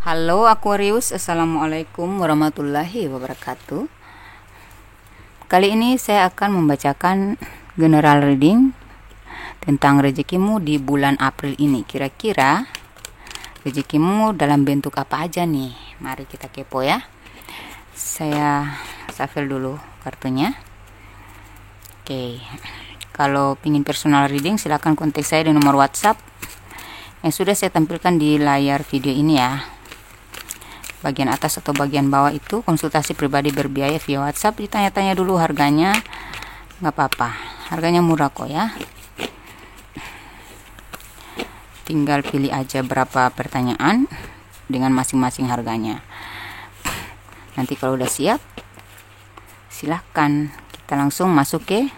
Halo Aquarius, Assalamualaikum warahmatullahi wabarakatuh. Kali ini saya akan membacakan general reading tentang rezekimu di bulan April ini. Kira-kira rezekimu dalam bentuk apa aja nih? Mari kita kepo ya. Saya shuffle dulu kartunya. Oke, kalau ingin personal reading silahkan kontak saya di nomor WhatsApp yang sudah saya tampilkan di layar video ini ya. Bagian atas atau bagian bawah itu konsultasi pribadi berbiaya via WhatsApp. Ditanya-tanya dulu harganya, nggak apa-apa, harganya murah kok ya. Tinggal pilih aja berapa pertanyaan dengan masing-masing harganya. Nanti kalau udah siap, silahkan kita langsung masuk ke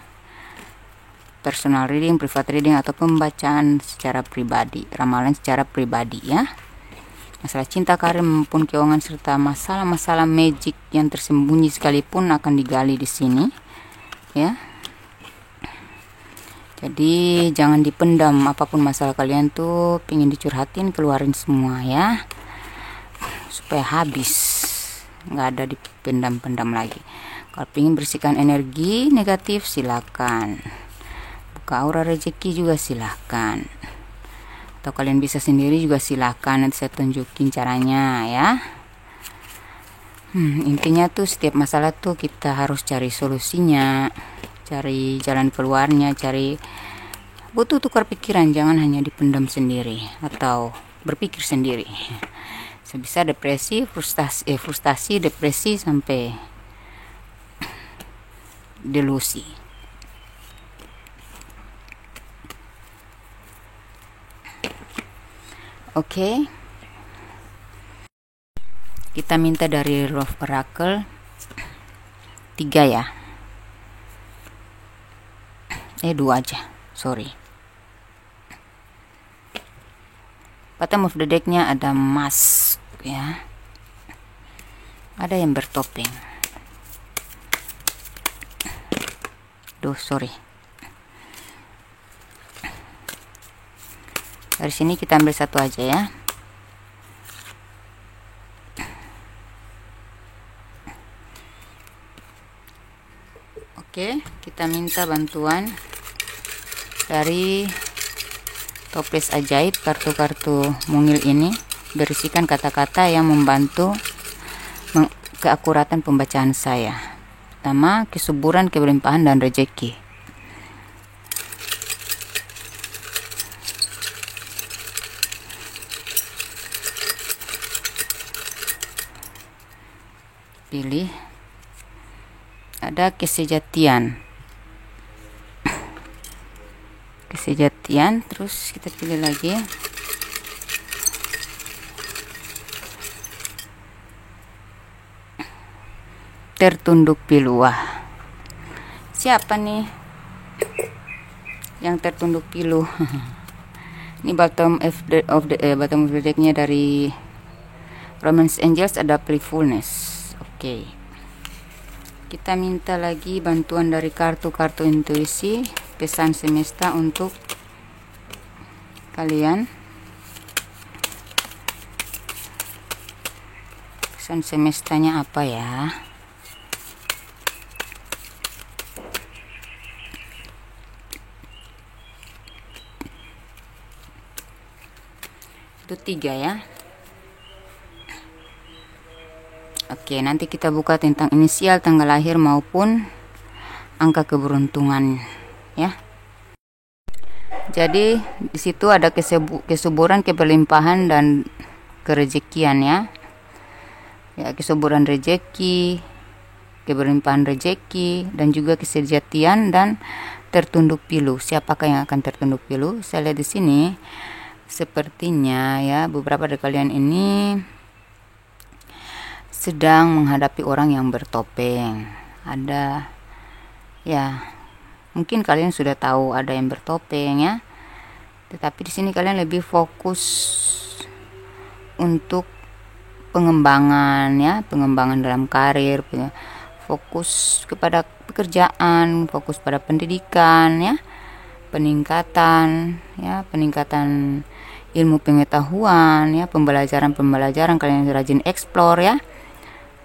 personal reading, private reading, atau pembacaan secara pribadi, ramalan secara pribadi ya. Masalah cinta, karir maupun keuangan serta masalah-masalah magic yang tersembunyi sekalipun akan digali di sini ya. Jadi jangan dipendam, apapun masalah kalian tuh pingin dicurhatin, keluarin semua ya, supaya habis, nggak ada dipendam-pendam lagi. Kalau pingin bersihkan energi negatif silakan, buka aura rezeki juga silakan, atau kalian bisa sendiri juga silahkan, nanti saya tunjukin caranya ya. Intinya tuh setiap masalah tuh kita harus cari solusinya, cari jalan keluarnya, butuh tukar pikiran, jangan hanya dipendam sendiri atau berpikir sendiri. Sebisa depresi, frustasi, depresi sampai delusi. Oke, kita minta dari Love Oracle 3 ya. 2 aja, sorry. Bottom of the decknya ada mask ya, ada yang bertopeng. Sorry. Dari sini kita ambil satu aja ya. Oke, kita minta bantuan dari toples ajaib, kartu-kartu mungil ini berisikan kata-kata yang membantu keakuratan pembacaan saya. Pertama, kesuburan, kelimpahan, dan rezeki. Pilih, ada kesejatian, terus kita pilih lagi tertunduk pilu. Wah, siapa nih yang tertunduk pilu? Ini bottom of the decknya dari Romance Angels, ada playfulness. Oke, kita minta lagi bantuan dari kartu-kartu intuisi, pesan semesta untuk kalian. Pesan semestanya apa ya? Itu 3 ya. Oke, nanti kita buka tentang inisial, tanggal lahir maupun angka keberuntungan ya. Jadi di situ ada kesuburan, keberlimpahan, dan kerezekian ya. Ya, kesuburan rezeki, keberlimpahan rezeki, dan juga kesejatian dan tertunduk pilu. Siapakah yang akan tertunduk pilu? Saya lihat di sini sepertinya ya, beberapa dari kalian ini sedang menghadapi orang yang bertopeng. Ada ya, mungkin kalian sudah tahu ada yang bertopeng ya, tetapi di sini kalian lebih fokus untuk pengembangan ya, pengembangan dalam karir, fokus kepada pekerjaan, fokus pada pendidikan ya, peningkatan ilmu pengetahuan ya, pembelajaran kalian rajin explore ya,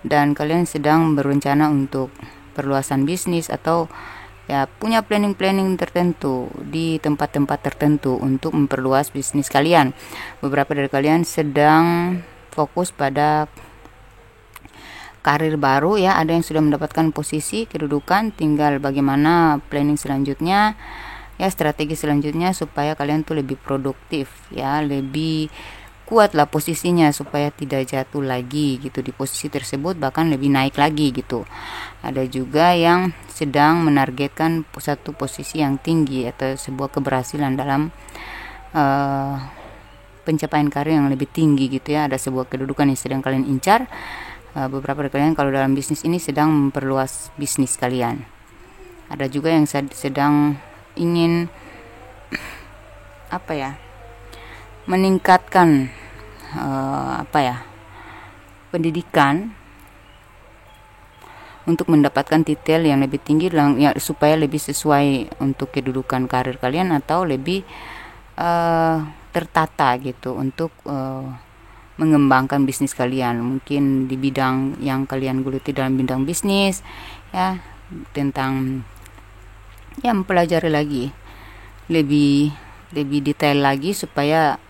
dan kalian sedang berencana untuk perluasan bisnis atau ya punya planning tertentu di tempat-tempat tertentu untuk memperluas bisnis kalian. Beberapa dari kalian sedang fokus pada karir baru ya, ada yang sudah mendapatkan posisi kedudukan, tinggal bagaimana planning selanjutnya ya, strategi selanjutnya supaya kalian tuh lebih produktif ya, lebih kuatlah posisinya supaya tidak jatuh lagi gitu di posisi tersebut, bahkan lebih naik lagi gitu. Ada juga yang sedang menargetkan satu posisi yang tinggi atau sebuah keberhasilan dalam pencapaian karir yang lebih tinggi gitu ya, ada sebuah kedudukan yang sedang kalian incar. Beberapa dari kalian kalau dalam bisnis ini sedang memperluas bisnis kalian. Ada juga yang sedang ingin meningkatkan pendidikan untuk mendapatkan titel yang lebih tinggi ya, supaya lebih sesuai untuk kedudukan karir kalian atau lebih tertata gitu untuk mengembangkan bisnis kalian, mungkin di bidang yang kalian geluti dalam bidang bisnis ya, tentang ya mempelajari lagi lebih detail lagi supaya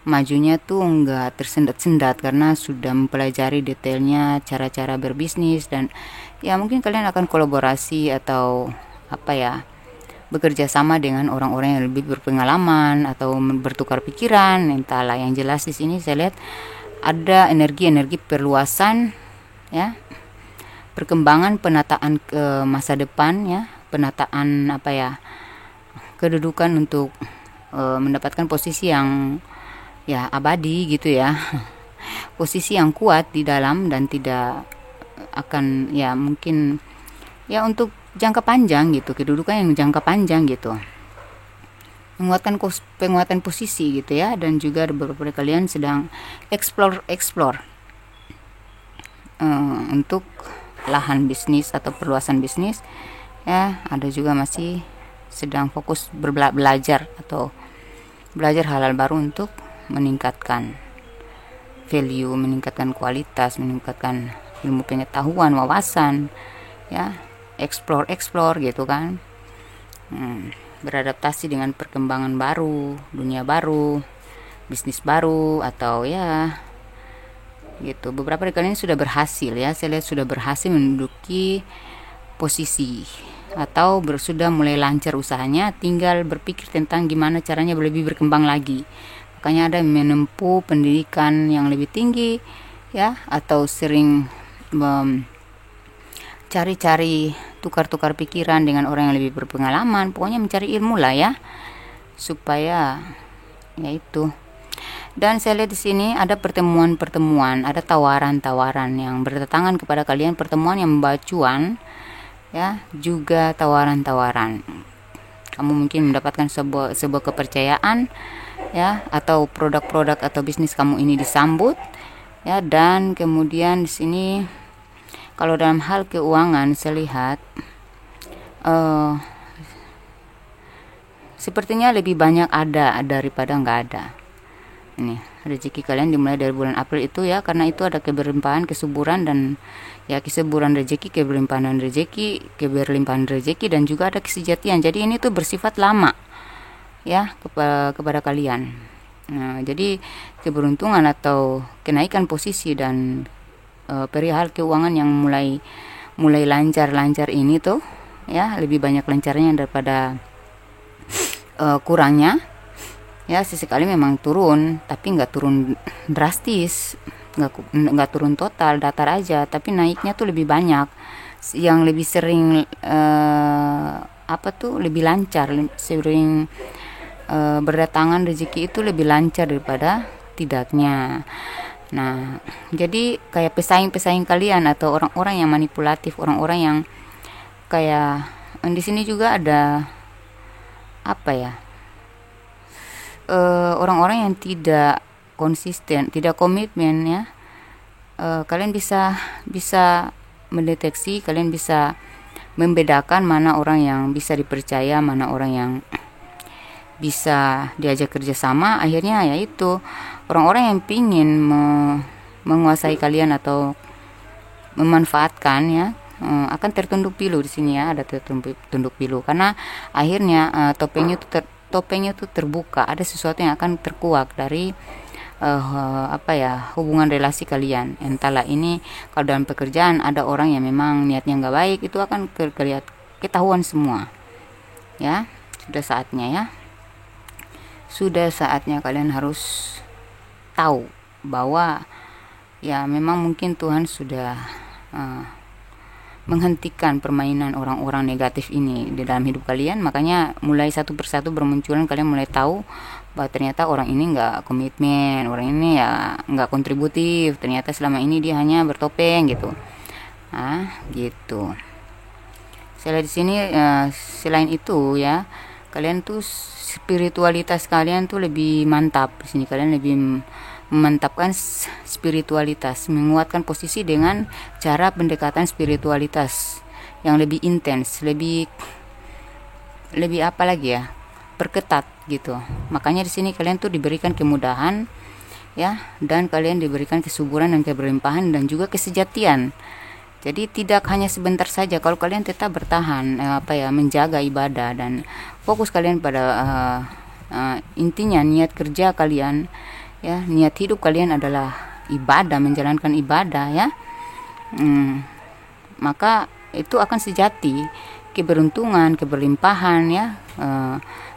majunya tuh enggak tersendat-sendat karena sudah mempelajari detailnya cara-cara berbisnis, dan ya mungkin kalian akan kolaborasi atau bekerja sama dengan orang-orang yang lebih berpengalaman atau bertukar pikiran, entahlah. Yang jelas di sini saya lihat ada energi perluasan ya, perkembangan, penataan ke masa depan ya, penataan kedudukan untuk mendapatkan posisi yang ya abadi gitu ya, posisi yang kuat di dalam dan tidak akan ya mungkin ya untuk jangka panjang gitu, kedudukan yang jangka panjang gitu, penguatan posisi gitu ya. Dan juga beberapa dari kalian sedang explore untuk lahan bisnis atau perluasan bisnis ya. Ada juga masih sedang fokus belajar atau belajar hal-hal baru untuk meningkatkan value, meningkatkan kualitas, meningkatkan ilmu pengetahuan, wawasan ya, explore gitu kan. Beradaptasi dengan perkembangan baru, dunia baru, bisnis baru, atau ya gitu. Beberapa dari kalian sudah berhasil ya, saya lihat sudah berhasil menduduki posisi atau sudah mulai lancar usahanya, tinggal berpikir tentang gimana caranya lebih berkembang lagi. Makanya ada menempuh pendidikan yang lebih tinggi ya, atau sering cari-cari tukar-tukar pikiran dengan orang yang lebih berpengalaman, pokoknya mencari ilmu lah ya, supaya ya itu. Dan saya lihat di sini ada pertemuan, ada tawaran-tawaran yang berdatangan kepada kalian, pertemuan yang membawa cuan ya, juga tawaran-tawaran. Kamu mungkin mendapatkan sebuah kepercayaan ya, atau produk-produk atau bisnis kamu ini disambut ya. Dan kemudian di sini kalau dalam hal keuangan saya lihat sepertinya lebih banyak ada daripada nggak ada. Ini rezeki kalian dimulai dari bulan April itu ya, karena itu ada keberlimpahan, kesuburan, dan ya kesuburan rezeki, keberlimpahan rezeki, dan juga ada kesejatian. Jadi ini tuh bersifat lama ya kepada kalian. Nah, jadi keberuntungan atau kenaikan posisi dan perihal keuangan yang mulai lancar ini tuh ya, lebih banyak lancarnya daripada kurangnya ya. Sesekali memang turun, tapi nggak turun drastis, nggak turun total, datar aja, tapi naiknya tuh lebih banyak. Yang lebih sering lebih lancar, sering berdatangan rezeki itu lebih lancar daripada tidaknya. Nah, jadi kayak pesaing kalian atau orang-orang yang manipulatif, orang-orang yang kayak di sini juga ada orang-orang yang tidak konsisten, tidak komitmen ya. Kalian bisa mendeteksi, kalian bisa membedakan mana orang yang bisa dipercaya, mana orang yang bisa diajak kerjasama, akhirnya yaitu orang-orang yang pingin menguasai kalian atau memanfaatkan ya, akan tertunduk pilu di sini ya, ada tertunduk pilu karena akhirnya topengnya tuh terbuka, ada sesuatu yang akan terkuak dari hubungan relasi kalian. Entahlah ini kalau dalam pekerjaan ada orang yang memang niatnya nggak baik, itu akan ketahuan semua ya. Sudah saatnya kalian harus tahu bahwa ya memang mungkin Tuhan sudah menghentikan permainan orang-orang negatif ini di dalam hidup kalian. Makanya mulai satu persatu bermunculan, kalian mulai tahu bahwa ternyata orang ini nggak komitmen, orang ini ya nggak kontributif, ternyata selama ini dia hanya bertopeng gitu. Gitu. Saya lihat di sini selain itu ya, kalian tuh spiritualitas kalian tuh lebih mantap di sini. Kalian lebih memantapkan spiritualitas, menguatkan posisi dengan cara pendekatan spiritualitas yang lebih intens, lebih apa lagi ya, perketat gitu. Makanya di sini kalian tuh diberikan kemudahan ya, dan kalian diberikan kesuburan dan keberlimpahan dan juga kesejatian. Jadi tidak hanya sebentar saja, kalau kalian tetap bertahan menjaga ibadah dan fokus kalian pada intinya niat kerja kalian ya, niat hidup kalian adalah ibadah, menjalankan ibadah ya, maka itu akan sejati keberuntungan, keberlimpahan ya,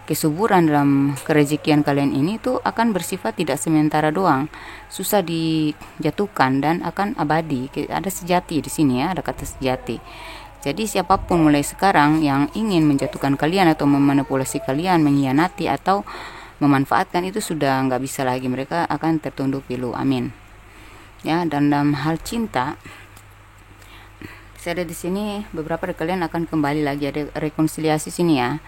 kesuburan dalam kerezekian kalian ini tuh akan bersifat tidak sementara doang, susah dijatuhkan dan akan abadi. Ada sejati di sini ya, ada kata sejati. Jadi siapapun mulai sekarang yang ingin menjatuhkan kalian atau memanipulasi kalian, mengkhianati atau memanfaatkan, itu sudah nggak bisa lagi, mereka akan tertunduk pilu. Amin ya. Dan dalam hal cinta, saya ada di sini beberapa dari kalian akan kembali lagi, ada rekonsiliasi sini ya.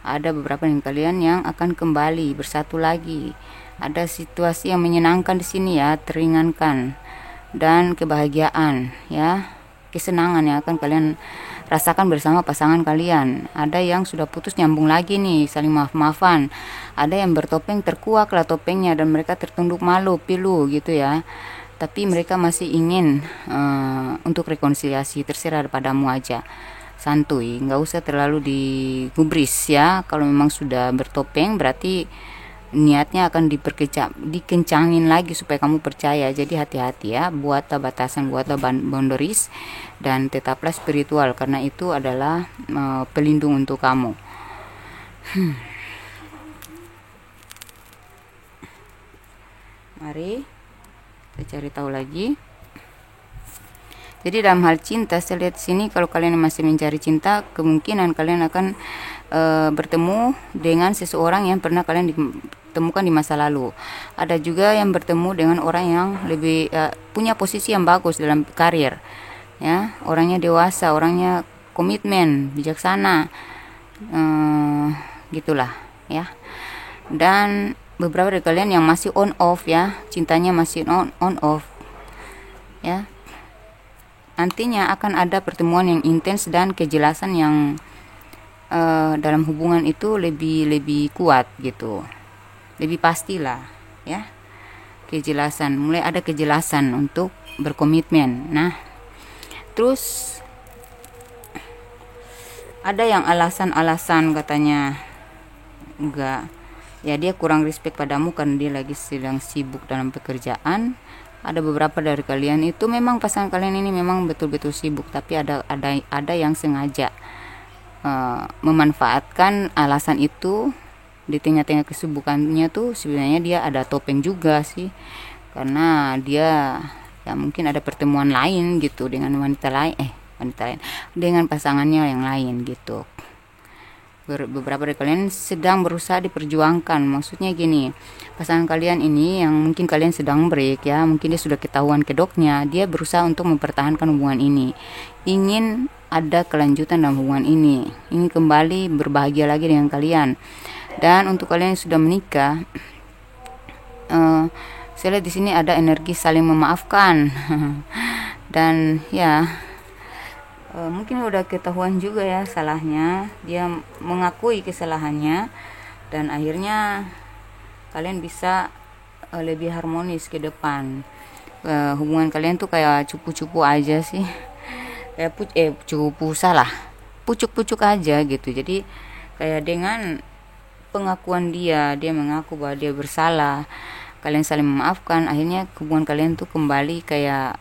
Ada beberapa dari kalian yang akan kembali bersatu lagi. Ada situasi yang menyenangkan di sini ya, teringankan, dan kebahagiaan ya, kesenangan yang akan kalian rasakan bersama pasangan kalian. Ada yang sudah putus nyambung lagi nih, saling maaf-maafan. Ada yang bertopeng, terkuak lah topengnya dan mereka tertunduk malu, pilu gitu ya. Tapi mereka masih ingin untuk rekonsiliasi. Terserah padamu aja, santuy, nggak usah terlalu digubris ya. Kalau memang sudah bertopeng berarti niatnya akan dikencangin lagi supaya kamu percaya. Jadi hati-hati ya, buatlah batasan, buatlah boundaries, dan tetaplah spiritual karena itu adalah pelindung untuk kamu. Mari kita cari tahu lagi. Jadi dalam hal cinta, saya lihat sini kalau kalian masih mencari cinta, kemungkinan kalian akan bertemu dengan seseorang yang pernah kalian ditemukan di masa lalu. Ada juga yang bertemu dengan orang yang lebih punya posisi yang bagus dalam karir ya, orangnya dewasa, orangnya komitmen, bijaksana, gitulah ya. Dan beberapa dari kalian yang masih on off ya, cintanya masih on off ya, nantinya akan ada pertemuan yang intens dan kejelasan yang dalam hubungan itu lebih kuat gitu, lebih pastilah ya, kejelasan, mulai ada kejelasan untuk berkomitmen. Nah, terus ada yang alasan-alasan katanya enggak ya, dia kurang respect padamu karena dia lagi sedang sibuk dalam pekerjaan. Ada beberapa dari kalian itu memang pasangan kalian ini memang betul-betul sibuk, tapi ada yang sengaja memanfaatkan alasan itu. Di tengah-tengah kesibukannya tuh sebenarnya dia ada topeng juga sih, karena dia ya mungkin ada pertemuan lain gitu dengan wanita lain dengan pasangannya yang lain gitu. Beberapa dari kalian sedang berusaha diperjuangkan. Maksudnya gini, pasangan kalian ini yang mungkin kalian sedang break ya, mungkin dia sudah ketahuan kedoknya, dia berusaha untuk mempertahankan hubungan ini, ingin ada kelanjutan dalam hubungan ini, ingin kembali berbahagia lagi dengan kalian. Dan untuk kalian yang sudah menikah, saya lihat di sini ada energi saling memaafkan dan ya mungkin udah ketahuan juga ya salahnya, dia mengakui kesalahannya, dan akhirnya kalian bisa lebih harmonis ke depan. Hubungan kalian tuh kayak cupu-cupu aja sih, kayak cupu salah, pucuk-pucuk aja gitu. Jadi kayak dengan pengakuan dia mengaku bahwa dia bersalah, kalian saling memaafkan, akhirnya hubungan kalian tuh kembali kayak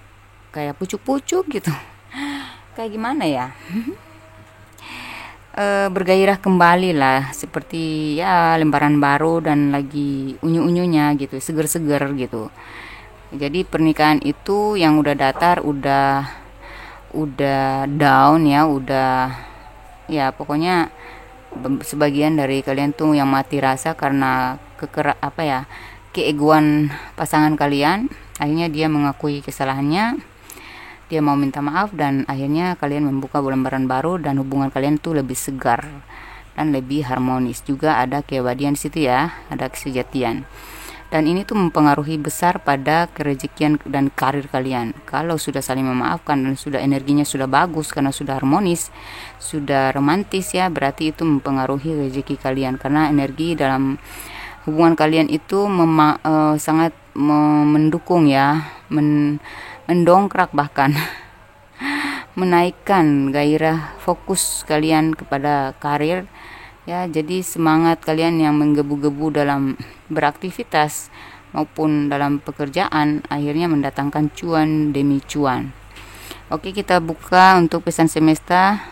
pucuk-pucuk gitu. Kayak gimana ya? Bergairah kembali lah, seperti ya lembaran baru dan lagi unyu-unyunya gitu, seger-seger gitu. Jadi pernikahan itu yang udah datar, udah down ya, udah ya pokoknya sebagian dari kalian tuh yang mati rasa karena keegoan pasangan kalian. Akhirnya dia mengakui kesalahannya, dia mau minta maaf, dan akhirnya kalian membuka lembaran baru dan hubungan kalian tuh lebih segar dan lebih harmonis. Juga ada keabadian di situ ya, ada kesejatian. Dan ini tuh mempengaruhi besar pada kerezekian dan karir kalian. Kalau sudah saling memaafkan dan sudah energinya sudah bagus karena sudah harmonis, sudah romantis ya, berarti itu mempengaruhi rezeki kalian, karena energi dalam hubungan kalian itu sangat mendukung ya, mendongkrak bahkan menaikkan gairah fokus kalian kepada karir ya. Jadi semangat kalian yang menggebu-gebu dalam beraktivitas maupun dalam pekerjaan akhirnya mendatangkan cuan demi cuan. Oke, kita buka untuk pesan semesta.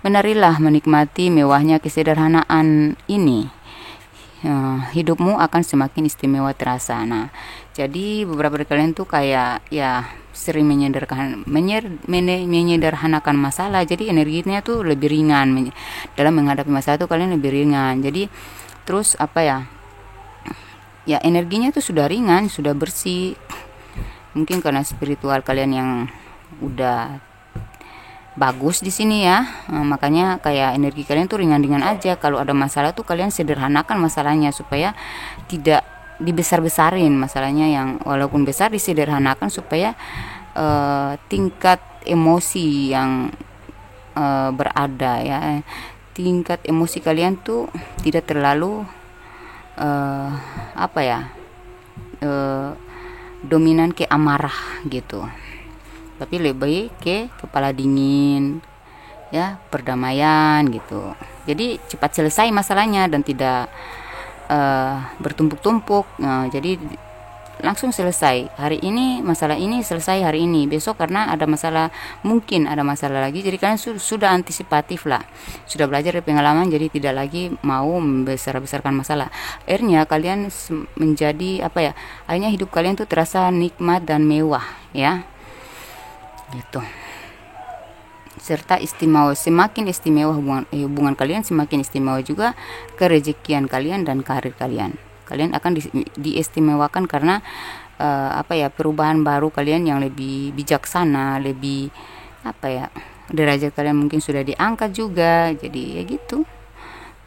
Benarilah menikmati mewahnya kesederhanaan ini, hidupmu akan semakin istimewa terasa. Nah, jadi beberapa dari kalian tuh kayak ya sering menyederhanakan masalah, jadi energinya tuh lebih ringan dalam menghadapi masalah tuh, kalian lebih ringan. Jadi terus ya energinya tuh sudah ringan, sudah bersih, mungkin karena spiritual kalian yang udah bagus di sini ya. Makanya kayak energi kalian tuh ringan-ringan aja. Kalau ada masalah tuh kalian sederhanakan masalahnya supaya tidak dibesar-besarin masalahnya, yang walaupun besar disederhanakan supaya tingkat emosi yang berada ya, tingkat emosi kalian tuh tidak terlalu dominan ke amarah gitu, tapi lebih ke kepala dingin ya, perdamaian gitu. Jadi cepat selesai masalahnya dan tidak bertumpuk-tumpuk. Jadi langsung selesai hari ini, masalah ini selesai hari ini, besok karena ada masalah, mungkin ada masalah lagi, jadi kalian sudah antisipatif lah, sudah belajar dari pengalaman, jadi tidak lagi mau membesar-besarkan masalah. Akhirnya kalian menjadi akhirnya hidup kalian tuh terasa nikmat dan mewah ya gitu, serta istimewa. Semakin istimewa hubungan kalian, semakin istimewa juga kerezekian kalian dan karir kalian. Kalian akan diistimewakan karena perubahan baru kalian yang lebih bijaksana, lebih derajat kalian mungkin sudah diangkat juga. Jadi ya gitu,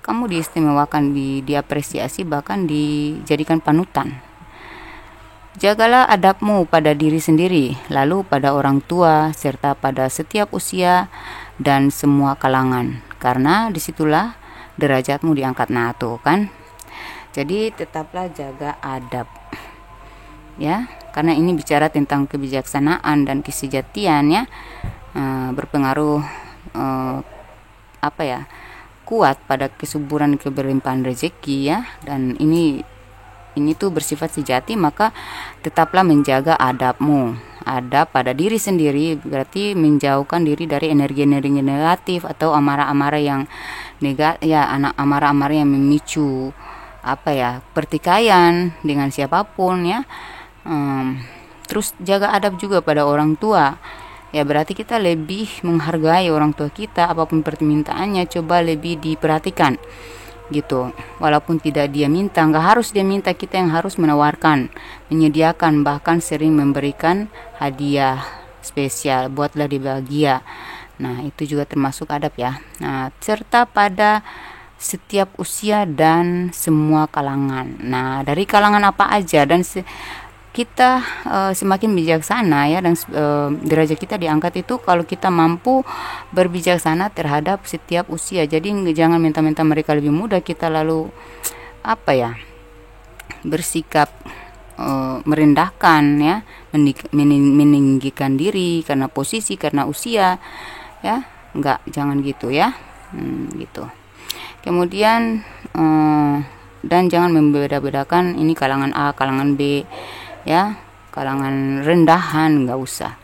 kamu diistimewakan, diapresiasi, bahkan dijadikan panutan. Jagalah adabmu pada diri sendiri, lalu pada orang tua, serta pada setiap usia dan semua kalangan, karena disitulah derajatmu diangkat. Nah tuh kan, jadi tetaplah jaga adab ya, karena ini bicara tentang kebijaksanaan dan kesejatian ya, berpengaruh kuat pada kesuburan keberlimpahan rezeki ya. Dan ini tuh bersifat sejati, maka tetaplah menjaga adabmu. Adab pada diri sendiri berarti menjauhkan diri dari energi-energi negatif atau amarah-amarah yang amarah-amarah yang memicu pertikaian dengan siapapun ya. Terus jaga adab juga pada orang tua ya, berarti kita lebih menghargai orang tua kita, apapun permintaannya coba lebih diperhatikan gitu. Walaupun tidak dia minta, nggak harus dia minta, kita yang harus menawarkan, menyediakan, bahkan sering memberikan hadiah spesial, buatlah dia bahagia. Nah itu juga termasuk adab ya. Nah serta pada setiap usia dan semua kalangan. Nah dari kalangan apa aja, dan kita semakin bijaksana ya, dan derajat kita diangkat itu kalau kita mampu berbijaksana terhadap setiap usia. Jadi jangan minta-minta mereka lebih muda, kita lalu apa ya, bersikap merendahkan ya, meninggikan diri karena posisi, karena usia ya. Jangan gitu ya. Gitu. Kemudian dan jangan membeda-bedakan ini kalangan A, kalangan B ya, kalangan rendahan, nggak usah.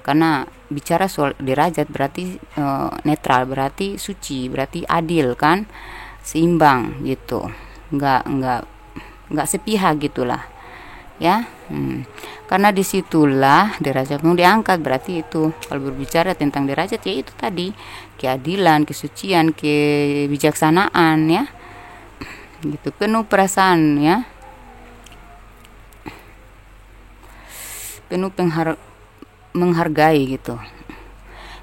Karena bicara soal derajat berarti netral, berarti suci, berarti adil kan, seimbang gitu, nggak sepihak gitulah ya. Karena disitulah derajatmu diangkat. Berarti itu kalau berbicara tentang derajat ya itu tadi, keadilan, kesucian, kebijaksanaan ya, gitu, penuh perasaan ya, penuh menghargai gitu.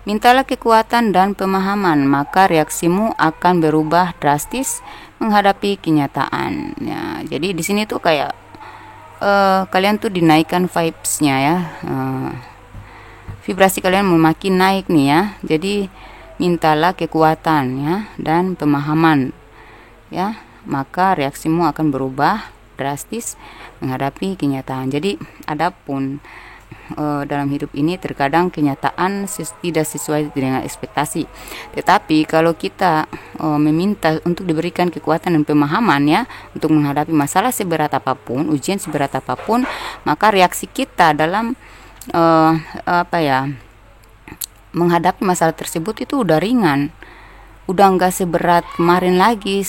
Mintalah kekuatan dan pemahaman, maka reaksimu akan berubah drastis menghadapi kenyataan ya. Jadi di sini tuh kayak kalian tuh dinaikkan vibes-nya ya, vibrasi kalian makin naik nih ya. Jadi mintalah kekuatan ya dan pemahaman ya, maka reaksimu akan berubah drastis menghadapi kenyataan. Jadi adapun dalam hidup ini terkadang kenyataan tidak sesuai dengan ekspektasi. Tetapi kalau kita meminta untuk diberikan kekuatan dan pemahaman ya untuk menghadapi masalah seberat apapun, ujian seberat apapun, maka reaksi kita dalam menghadapi masalah tersebut itu udah ringan, udah nggak seberat kemarin lagi,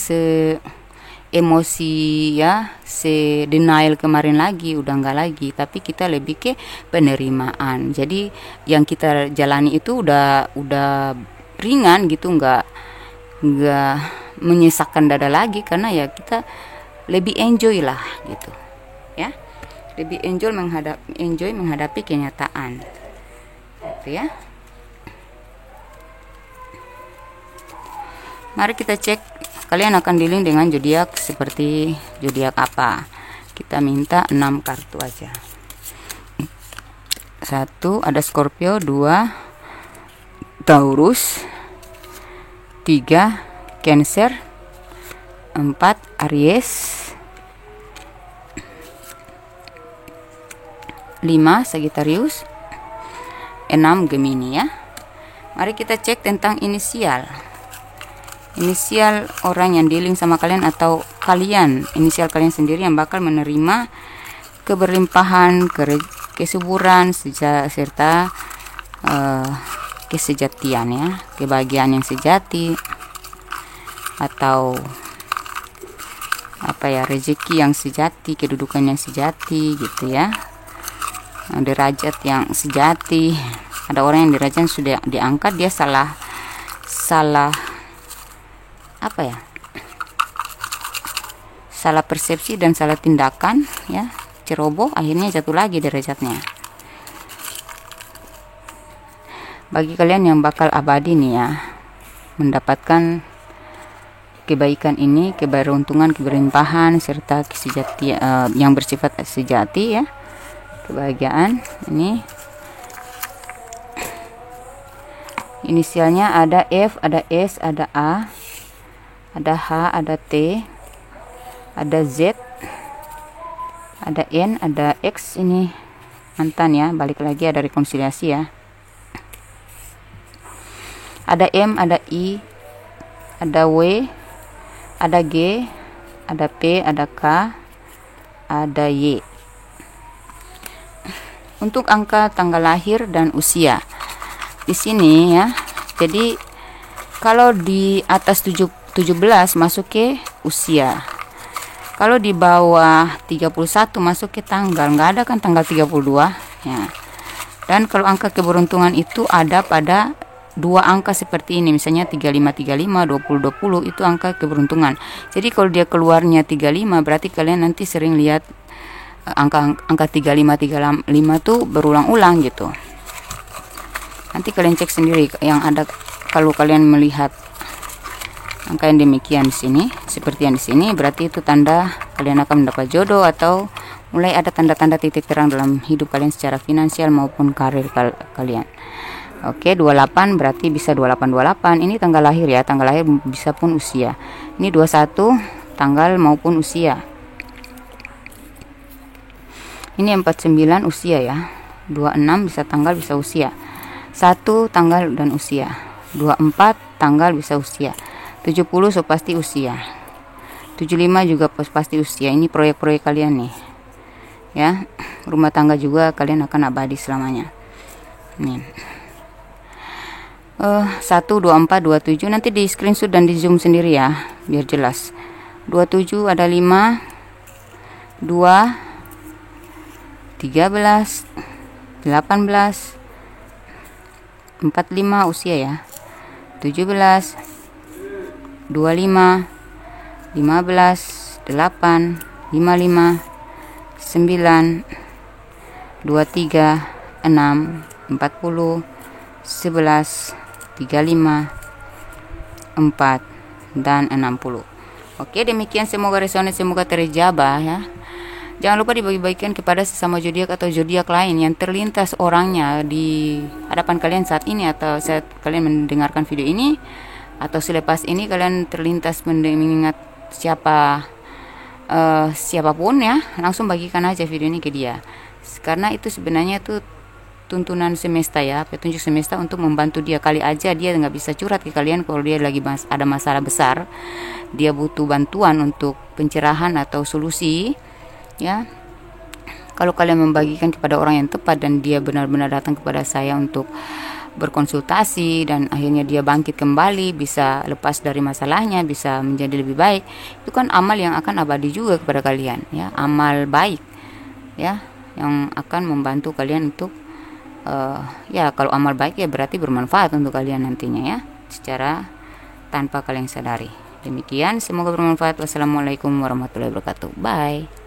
emosi ya, denial kemarin lagi, udah nggak lagi, tapi kita lebih ke penerimaan. Jadi yang kita jalani itu udah ringan gitu, nggak menyesakkan dada lagi, karena ya kita lebih enjoy lah gitu ya, lebih enjoy menghadapi kenyataan gitu ya. Mari kita cek kalian akan dealing dengan zodiak seperti zodiak apa. Kita minta 6 kartu aja. 1 ada Scorpio, 2 Taurus, 3 Cancer, 4 Aries, 5 Sagittarius, 6 Gemini ya. Mari kita cek tentang inisial orang yang dealing sama kalian, atau kalian, inisial kalian sendiri yang bakal menerima keberlimpahan, kesuburan serta kesejatian ya, kebahagiaan yang sejati, atau rezeki yang sejati, kedudukan yang sejati gitu ya, derajat yang sejati. Ada orang yang derajat sudah diangkat, dia salah salah persepsi dan salah tindakan ya, ceroboh, akhirnya jatuh lagi derajatnya. Bagi kalian yang bakal abadi nih ya, mendapatkan kebaikan ini, keberuntungan, keberlimpahan serta kesejatian yang bersifat sejati ya, kebahagiaan ini. Inisialnya ada F, ada S, ada A, ada H, ada T, ada Z, ada N, ada X. Ini mantan ya, balik lagi, ada rekonsiliasi ya. Ada M, ada I, ada W, ada G, ada P, ada K, ada Y. Untuk angka tanggal lahir dan usia di sini ya, jadi kalau di atas 17 masuk ke usia, kalau di bawah 31 masuk ke tanggal, nggak ada kan tanggal 32 ya. Dan kalau angka keberuntungan itu ada pada 2 angka seperti ini, misalnya 35 20 itu angka keberuntungan. Jadi kalau dia keluarnya 35, berarti kalian nanti sering lihat angka 35 tuh berulang-ulang gitu. Nanti kalian cek sendiri yang ada. Kalau kalian melihat angka yang demikian di sini, seperti yang di sini, berarti itu tanda kalian akan mendapat jodoh, atau mulai ada tanda-tanda titik terang dalam hidup kalian secara finansial maupun karir kalian. Oke, 28 berarti bisa 28 ini tanggal lahir ya, tanggal lahir bisa pun usia. Ini 21 tanggal maupun usia. Ini 49 usia ya. 26 bisa tanggal bisa usia. 1 tanggal dan usia. 24 tanggal bisa usia. 70 so pasti usia. 75 juga pasti usia. Ini proyek-proyek kalian nih. Ya, rumah tangga juga kalian akan abadi selamanya. Nih. 1, 24, 27 nanti di screenshot dan di zoom sendiri ya, biar jelas. 27 ada 5, 2, 13, 18, 45 usia ya. 17, 25, 15, 8, 55, 9, 23, 6, 40, 11, 35, 4, dan 60. Oke, demikian semoga resonan, semoga terjabah ya. Jangan lupa dibagi-bagikan kepada sesama zodiak atau zodiak lain yang terlintas orangnya di hadapan kalian saat ini, atau saat kalian mendengarkan video ini, atau selepas ini kalian terlintas mengingat siapapun ya, langsung bagikan aja video ini ke dia. Karena itu sebenarnya tuh tuntunan semesta ya, petunjuk semesta untuk membantu dia. Kali aja dia nggak bisa curhat ke kalian kalau dia lagi ada masalah besar, dia butuh bantuan untuk pencerahan atau solusi ya. Kalau kalian membagikan kepada orang yang tepat dan dia benar-benar datang kepada saya untuk berkonsultasi dan akhirnya dia bangkit kembali, bisa lepas dari masalahnya, bisa menjadi lebih baik, itu kan amal yang akan abadi juga kepada kalian ya, amal baik ya, yang akan membantu kalian untuk ya, kalau amal baik ya berarti bermanfaat untuk kalian nantinya ya, secara tanpa kalian sadari. Demikian, semoga bermanfaat. Wassalamualaikum warahmatullahi wabarakatuh. Bye.